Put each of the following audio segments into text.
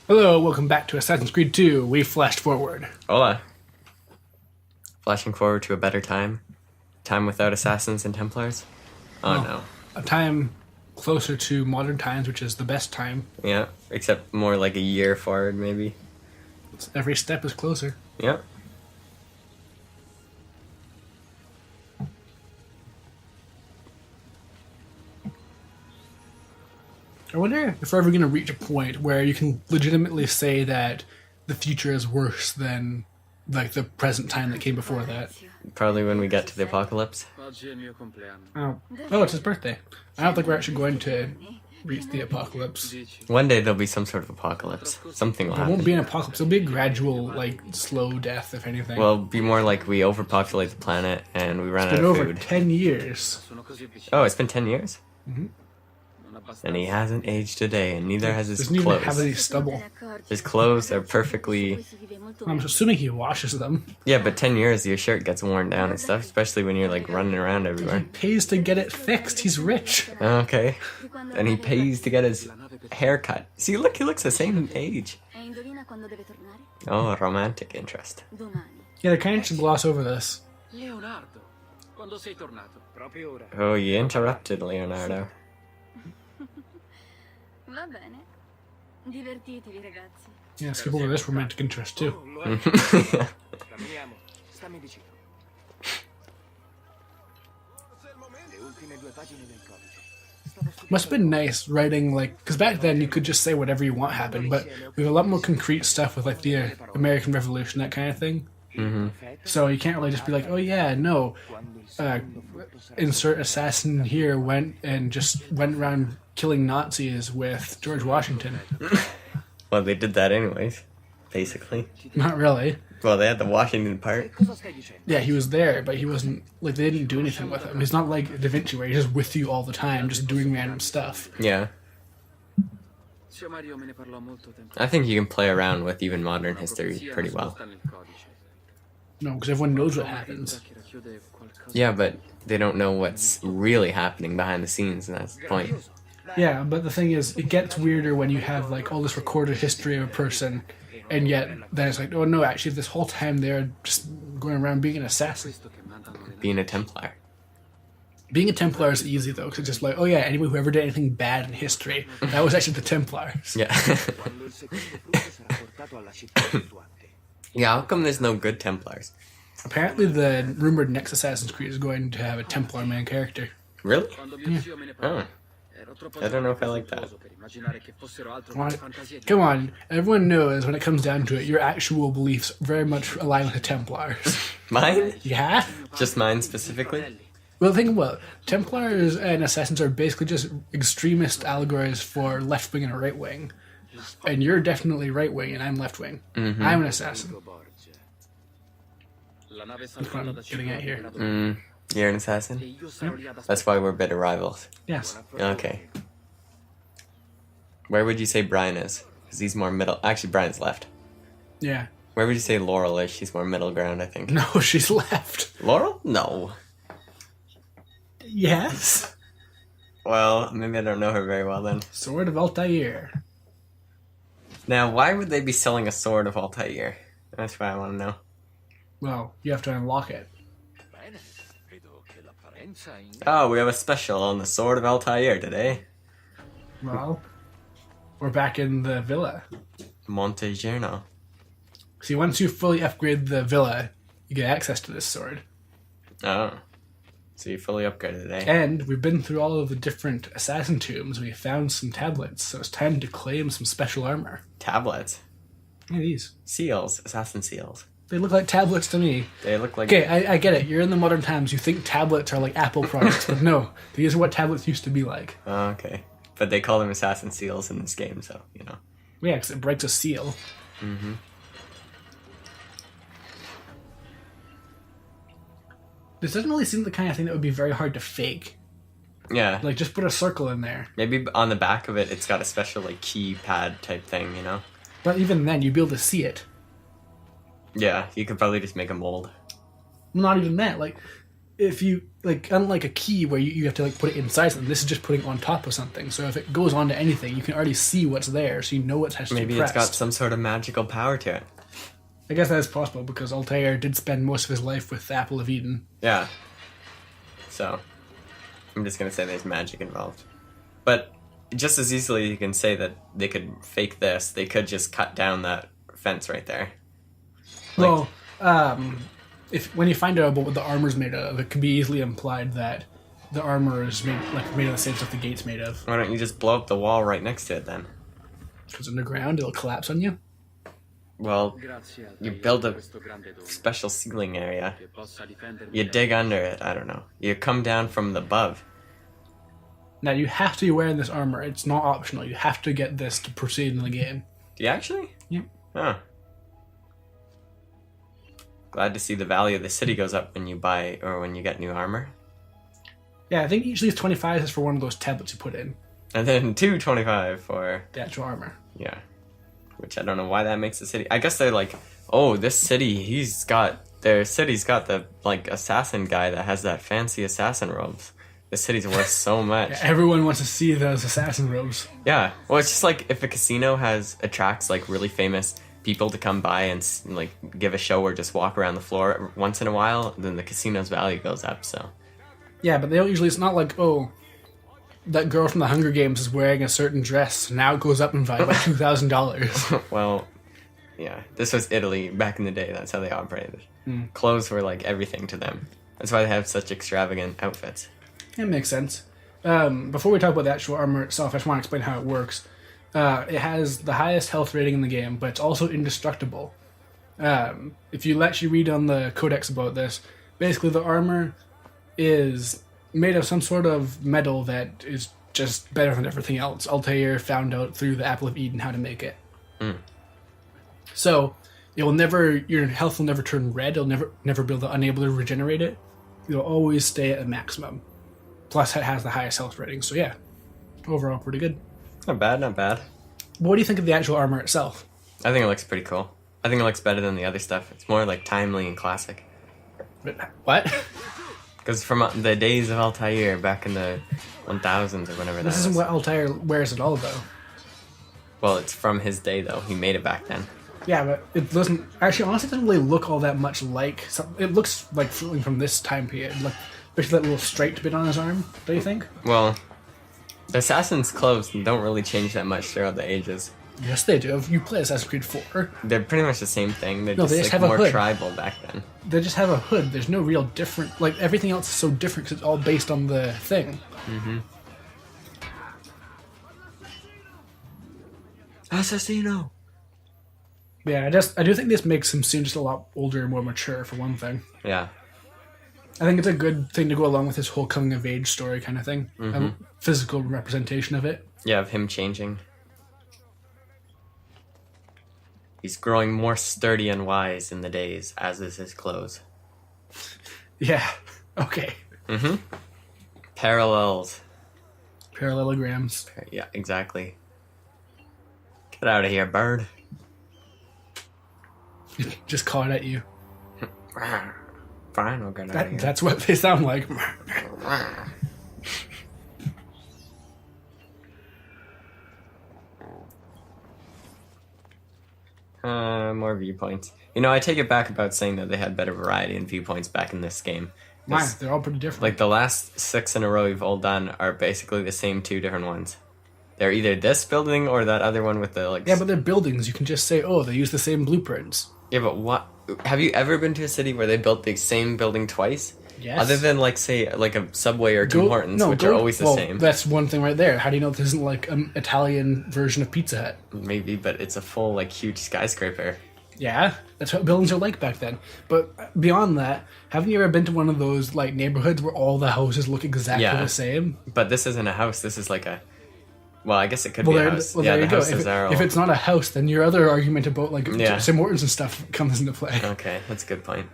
Hello, welcome back to Assassin's Creed 2. We flashed forward. Hola. Flashing forward to a better time. Time without assassins and Templars. Oh no. A time closer to modern times, which is the best time. Yeah, except more like a year forward, maybe. Every step is closer. Yep. I wonder if we're ever going to reach a point where you can legitimately say that the future is worse than like the present time that came before that. Probably when we get to the apocalypse. Oh, it's his birthday. I don't think we're actually going to reach the apocalypse. One day there'll be some sort of apocalypse. Something will It won't happen. be an apocalypse. It'll be a gradual, like, slow death, if anything. Well, it'll be more like we overpopulate the planet and we run it's out been of over food. 10 years. Oh, it's been 10 years? Mm-hmm. And he hasn't aged a day, and neither has his Doesn't even have clothes. any stubble. His clothes are perfectly... I'm assuming he washes them. Yeah, but 10 years, your shirt gets worn down and stuff, especially when you're like running around everywhere. Pays to get it fixed. He's rich. Okay. And he pays to get his hair cut. See, look, he looks the same age. Oh, romantic interest. Yeah, they kind of should gloss over this. Oh, you interrupted, Leonardo. Yeah, skip over this romantic interest too. Must have been nice writing, like, because back then you could just say whatever you want happened, but we have a lot more concrete stuff with like the American Revolution, that kind of thing. Mm-hmm. So you can't really just be like, oh yeah, no, insert assassin here went around killing Nazis with George Washington. Well, they did that anyways, basically. Not really. Well, they had the Washington part. Yeah, he was there, but he wasn't, like, they didn't do anything with him. He's not like Da Vinci where he's just with you all the time, just doing random stuff. Yeah. I think you can play around with even modern history pretty well. No, because everyone knows what happens. Yeah, but they don't know what's really happening behind the scenes, and that's the point. Yeah, but the thing is, it gets weirder when you have, like, all this recorded history of a person, and yet then it's like, oh no, actually this whole time they're just going around being an assassin. Being a Templar. Being a Templar is easy, though, because it's just like, oh yeah, anyone who ever did anything bad in history, that was actually the Templars. Yeah. Yeah, how come there's no good Templars? Apparently the rumored next Assassin's Creed is going to have a Templar main character. Really? Yeah. Oh. I don't know if I like that. Come on, everyone knows when it comes down to it, your actual beliefs very much align with the Templars. Mine? Yeah? Just mine specifically? Well, think about it. Templars and Assassins are basically just extremist allegories for left wing and right wing. And you're definitely right wing, and I'm left wing. Mm-hmm. I'm an assassin. That's what I'm getting at here. You're an assassin? That's why we're bitter rivals. Yes. Okay. Where would you say Brian is? Because he's more middle. Actually, Brian's left. Yeah. Where would you say Laurel is? She's more middle ground, I think. No, she's left. Laurel? No. Yes. Well, maybe I don't know her very well then. Sword of Altair. Now, why would they be selling a sword of Altair? That's what I want to know. Well, you have to unlock it. Oh, we have a special on the sword of Altair today. Well, we're back in the villa. Montegerno. See, once you fully upgrade the villa, you get access to this sword. Oh. So you fully upgraded today. And we've been through all of the different assassin tombs. We found some tablets, so it's time to claim some special armor. Tablets. Yeah, these. Seals. Assassin seals. They look like tablets to me. They look like... Okay, I get it. You're in the modern times. You think tablets are like Apple products, but no. These are what tablets used to be like. Oh, okay. But they call them assassin seals in this game, so, you know. Yeah, because it breaks a seal. Mm-hmm. This doesn't really seem the kind of thing that would be very hard to fake. Yeah. Like, just put a circle in there. Maybe on the back of it, it's got a special, like, keypad type thing, you know? But even then, you'd be able to see it. Yeah, you could probably just make a mold. Not even that. Like, if you like, unlike a key where you have to like put it inside something, this is just putting on top of something. So if it goes onto anything, you can already see what's there, so you know what has to be pressed. Maybe it's got some sort of magical power to it. I guess that's possible because Altair did spend most of his life with the Apple of Eden. Yeah. So, I'm just gonna say there's magic involved. But just as easily you can say that they could fake this, they could just cut down that fence right there. Well, if when you find out about what the armor's made of, it could be easily implied that the armor is made of the same stuff the gate's made of. Why don't you just blow up the wall right next to it then? Because underground, it'll collapse on you. Well, you build a special ceiling area. You dig under it, I don't know. You come down from above. Now, you have to be wearing this armor. It's not optional. You have to get this to proceed in the game. Do you actually? Yeah. Huh. Glad to see the value of the city goes up when you buy or when you get new armor. Yeah, I think each of these 25 is for one of those tablets you put in. And then 225 for... the actual armor. Yeah. Which I don't know why that makes the city... I guess they're like, oh, this city, their city's got the, like, assassin guy that has that fancy assassin robes. The city's worth so much. Yeah, everyone wants to see those assassin robes. Yeah. Well, it's just like if a casino attracts, like, really famous people to come by and, like, give a show or just walk around the floor once in a while, then the casino's value goes up, so... Yeah, but they don't usually... It's not like, oh... that girl from the Hunger Games is wearing a certain dress. Now it goes up in value by $2,000. Well, yeah. This was Italy back in the day. That's how they operated. Clothes were like everything to them. That's why they have such extravagant outfits. It makes sense. Before we talk about the actual armor itself, I just want to explain how it works. It has the highest health rating in the game, but it's also indestructible. If you actually read on the codex about this, basically the armor is... made of some sort of metal that is just better than everything else. Altair found out through the Apple of Eden how to make it. So your health will never turn red. It'll never be unable to regenerate it. You'll always stay at a maximum. Plus, it has the highest health rating. So yeah, overall pretty good. Not bad, not bad. What do you think of the actual armor itself? I think it looks pretty cool. I think it looks better than the other stuff. It's more like timely and classic. What? Because from the days of Altair back in the 1000s or whenever that was. This isn't what Altair wears at all, though. Well, it's from his day, though. He made it back then. Yeah, but it doesn't... Actually, honestly, it doesn't really look all that much like... It looks like from this time period. Like, especially that little striped bit on his arm, don't you think? Well, the Assassin's clothes don't really change that much throughout the ages. Yes, they do. If you play Assassin's Creed 4... They're pretty much the same thing. They're they just like have a more hood. tribal back then. They just have a hood. There's no real different... Like, everything else is so different because it's all based on the thing. Mm-hmm. Assassino! Yeah, I do think this makes him seem just a lot older and more mature, for one thing. Yeah. I think it's a good thing to go along with his whole coming-of-age story kind of thing. A physical representation of it. Yeah, of him changing. He's growing more sturdy and wise in the days, as is his clothes. Yeah, okay. Mm-hmm. Parallels. Parallelograms. Yeah, exactly. Get out of here, bird. Just caught at you. Fine, we'll get out of here. That's what they sound like. More viewpoints. You know, I take it back about saying that they had better variety in viewpoints back in this game. Why? They're all pretty different. Like, the last 6 in a row we've all done are basically the same 2 different ones. They're either this building or that other one with the, like... Yeah, but they're buildings. You can just say, oh, they use the same blueprints. Yeah, but what... Have you ever been to a city where they built the same building twice? Yes. Other than, like, say, like a Subway or Tim Hortons, which are always the same. That's one thing right there. How do you know this isn't, like, an Italian version of Pizza Hut? Maybe, but it's a full, like, huge skyscraper. Yeah, that's what buildings are like back then. But beyond that, haven't you ever been to one of those, like, neighborhoods where all the houses look exactly the same? But this isn't a house. This is like a... Well, I guess it could be a house. Well, yeah, there you the go. houses are all... If it's not a house, then your other argument about, like, Tim Hortons and stuff comes into play. Okay, that's a good point.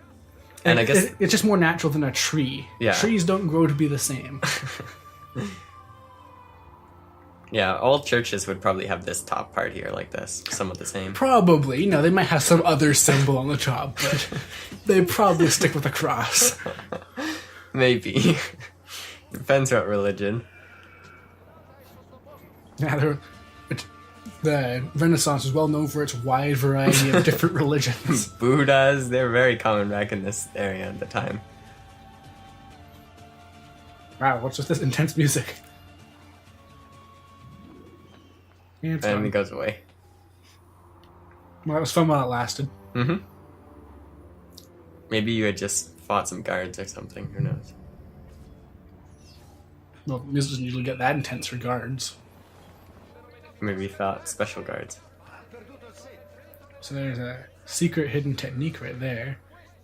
And I guess... It's just more natural than a tree. Yeah. Trees don't grow to be the same. Yeah, all churches would probably have this top part here like this. Somewhat the same. Probably. They might have some other symbol on the top, but they probably stick with a cross. Maybe. Depends what religion. Yeah, the Renaissance is well known for its wide variety of different religions. Buddhas, they're very common back in this area at the time. Wow, what's with this intense music? Yeah, it's And fun. it goes away. Well, it was fun while it lasted. Mm-hmm. Maybe you had just fought some guards or something. Who knows? Well, music doesn't usually get that intense for guards. Maybe you fought special guards. So there's a secret hidden technique right there.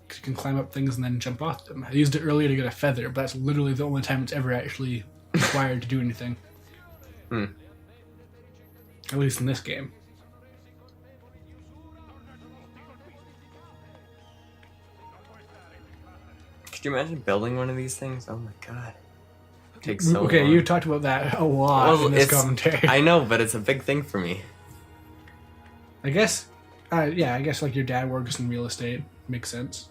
'Cause you can climb up things and then jump off them. I used it earlier to get a feather, but that's literally the only time it's ever actually required to do anything. Hmm. At least in this game. Could you imagine building one of these things? Oh my god. It takes so Okay, long. you talked about that a lot in this commentary. I know, but it's a big thing for me. I guess, yeah, I guess like your dad works in real estate. Makes sense.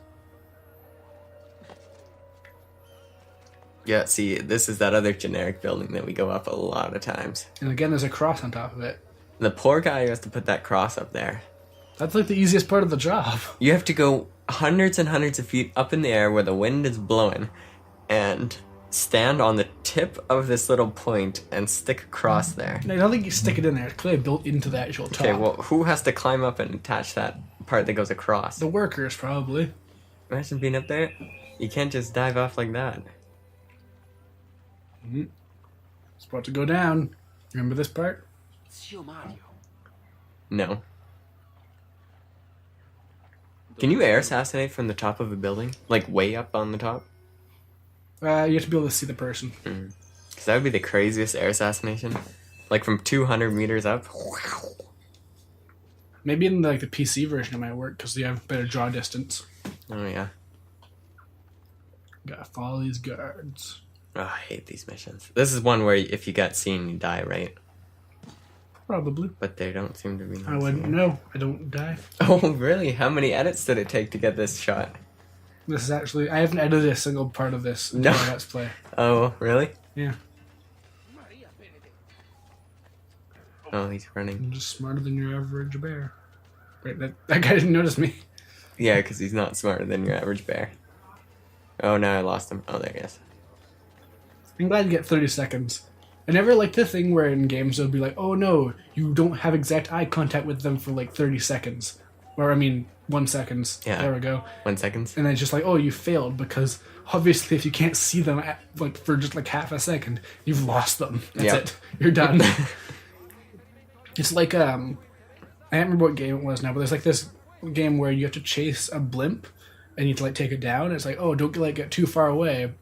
Yeah, see, this is that other generic building that we go up a lot of times. And again, there's a cross on top of it. The poor guy who has to put that cross up there. That's like the easiest part of the job. You have to go hundreds and hundreds of feet up in the air where the wind is blowing and stand on the tip of this little point and stick a cross there. I don't think you stick it in there. It's clearly built into the actual top. Okay, well, who has to climb up and attach that part that goes across? The workers, probably. Imagine being up there. You can't just dive off like that. It's about to go down. Remember this part? No. Can you air assassinate from the top of a building? Like way up on the top? You have to be able to see the person. Because that would be the craziest air assassination. Like from 200 meters up. Maybe in the PC version it might work because you have better draw distance. Oh yeah. Gotta follow these guards. Oh, I hate these missions. This is one where if you get seen, you die, right? Probably. But they don't seem to be. I wouldn't know. I don't die. Oh, really? How many edits did it take to get this shot? This is actually... I haven't edited a single part of this No. entire Let's Play. Oh, really? Yeah. Oh, he's running. I'm just smarter than your average bear. Wait, that guy didn't notice me. Yeah, because he's not smarter than your average bear. Oh, now I lost him. Oh, there he is. I'm glad you get 30 seconds. I never liked the thing where in games they'll be like, oh no, you don't have exact eye contact with them for like 30 seconds. Or, 1 second. Yeah. There we go. 1 second. And then it's just like, oh, you failed because obviously if you can't see them for just like half a second, you've lost them. That's Yep. it. You're done. It's like, I can't remember what game it was now, but there's like this game where you have to chase a blimp and you have to like take it down. It's like, oh, don't get too far away.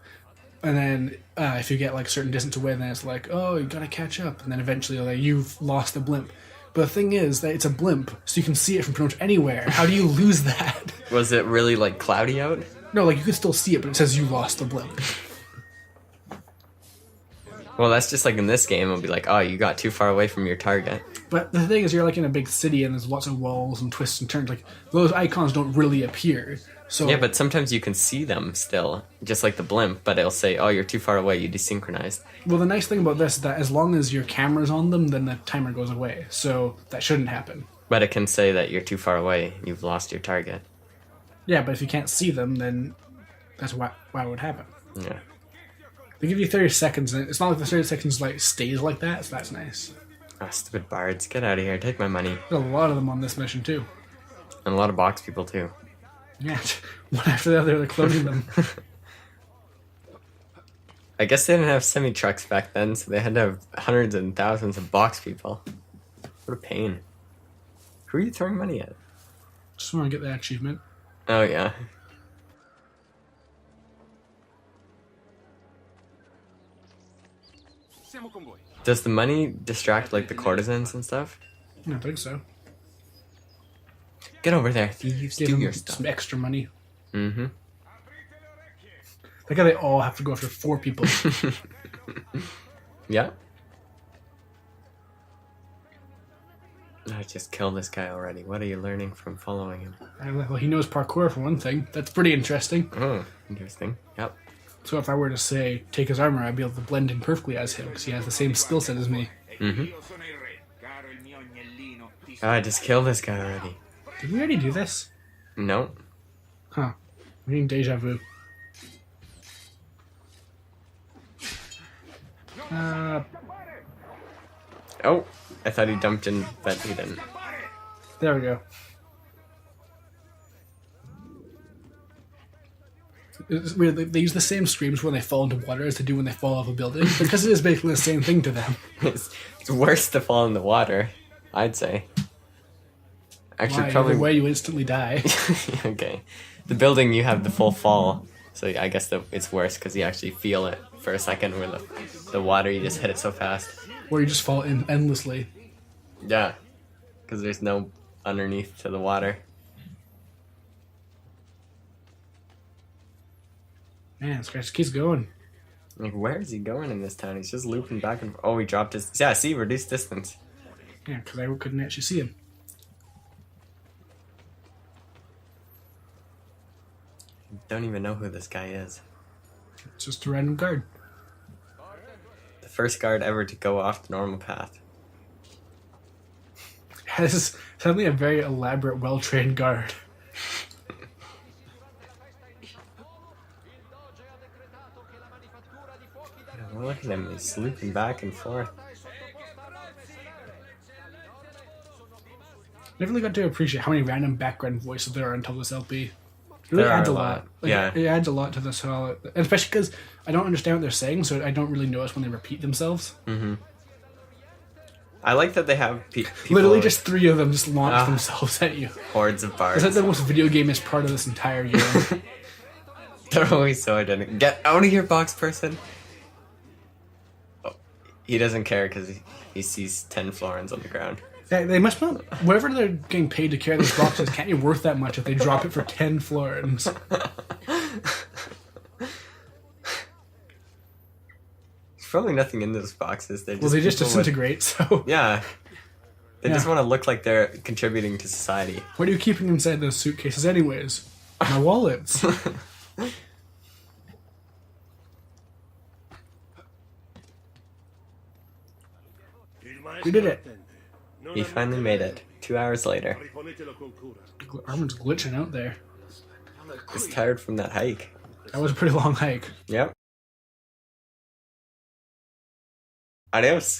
And then if you get like a certain distance away, then it's like, oh, you gotta catch up. And then eventually like, you've lost the blimp. But the thing is that it's a blimp, so you can see it from pretty much anywhere. How do you lose that? Was it really like cloudy out? No, like you can still see it, but it says you lost the blimp. Well, that's just like in this game. It'll be like, oh, you got too far away from your target. But the thing is, you're like in a big city and there's lots of walls and twists and turns. Like those icons don't really appear. So Yeah, but sometimes you can see them still, just like the blimp, but it'll say, oh, you're too far away, you desynchronized. well, the nice thing about this is that as long as your camera's on them, then the timer goes away. So that shouldn't happen. But it can say that you're too far away, you've lost your target. Yeah, but if you can't see them, then that's why it would happen. Yeah. They give you 30 seconds, and it's not like the 30 seconds like stays like that, so that's nice. Ah, stupid bards, get out of here, take my money. There's a lot of them on this mission too. And a lot of box people too. Yeah, one after the other, they're cloning them. I guess they didn't have semi-trucks back then, so they had to have hundreds and thousands of box people. What a pain. Who are you throwing money at? Just want to get that achievement. Oh, yeah. Does the money distract, like, the courtesans and stuff? I don't think so. Get over there, thieves, Give do them your stuff. some extra money. Mm-hmm. Like how they all have to go after 4 people. Yeah. I just killed this guy already. What are you learning from following him? Well, he knows parkour for one thing. That's pretty interesting. Oh, interesting. Yep. So if I were to say, take his armor, I'd be able to blend in perfectly as him, because he has the same skill set as me. Oh, I just killed this guy already. Did we already do this? No. Huh. I'm getting deja vu. Oh, I thought he dumped in, but he didn't. There we go. It's weird. They use the same screams when they fall into water as they do when they fall off a building, because it is basically the same thing to them. It's worse to fall in the water, I'd say. Actually, Why? probably Either way, you instantly die. Okay. The building, you have the full fall, so I guess it's worse because you actually feel it for a second. Where the water, you just hit it so fast. Or you just fall in endlessly. Yeah, because there's no underneath to the water. Man, this guy just keeps going. Like, where is he going in this town? He's just looping back and forth. Oh, he dropped his... Yeah, see, reduced distance. Yeah, because I couldn't actually see him. Don't even know who this guy is. It's just a random guard. The first guard ever to go off the normal path. This is suddenly a very elaborate, well-trained guard. Yeah, look at him, he's looping back and forth. Never really got to appreciate how many random background voices there are until this LP. It really There adds are a a lot. lot. Like, Yeah. It adds a lot to this whole... And especially because I don't understand what they're saying, so I don't really notice when they repeat themselves. Mm-hmm. I like that they have people... Literally just 3 of them just launch Ah. themselves at you. hordes of bards. Is that the most video game-ish part of this entire game? They're always so identical. Get out of here, box person! Oh, he doesn't care because he sees 10 florins on the ground. Yeah, they must not... Whatever they're getting paid to carry these boxes can't be worth that much if they drop it for 10 florins. There's probably nothing in those boxes. They're just Well, they just people with- disintegrate, so... Yeah. They just Yeah. want to look like they're contributing to society. What are you keeping inside those suitcases anyways? My wallets. We did it. He finally made it. 2 hours later. Armin's glitching out there. He's tired from that hike. That was a pretty long hike. Yep. Adios.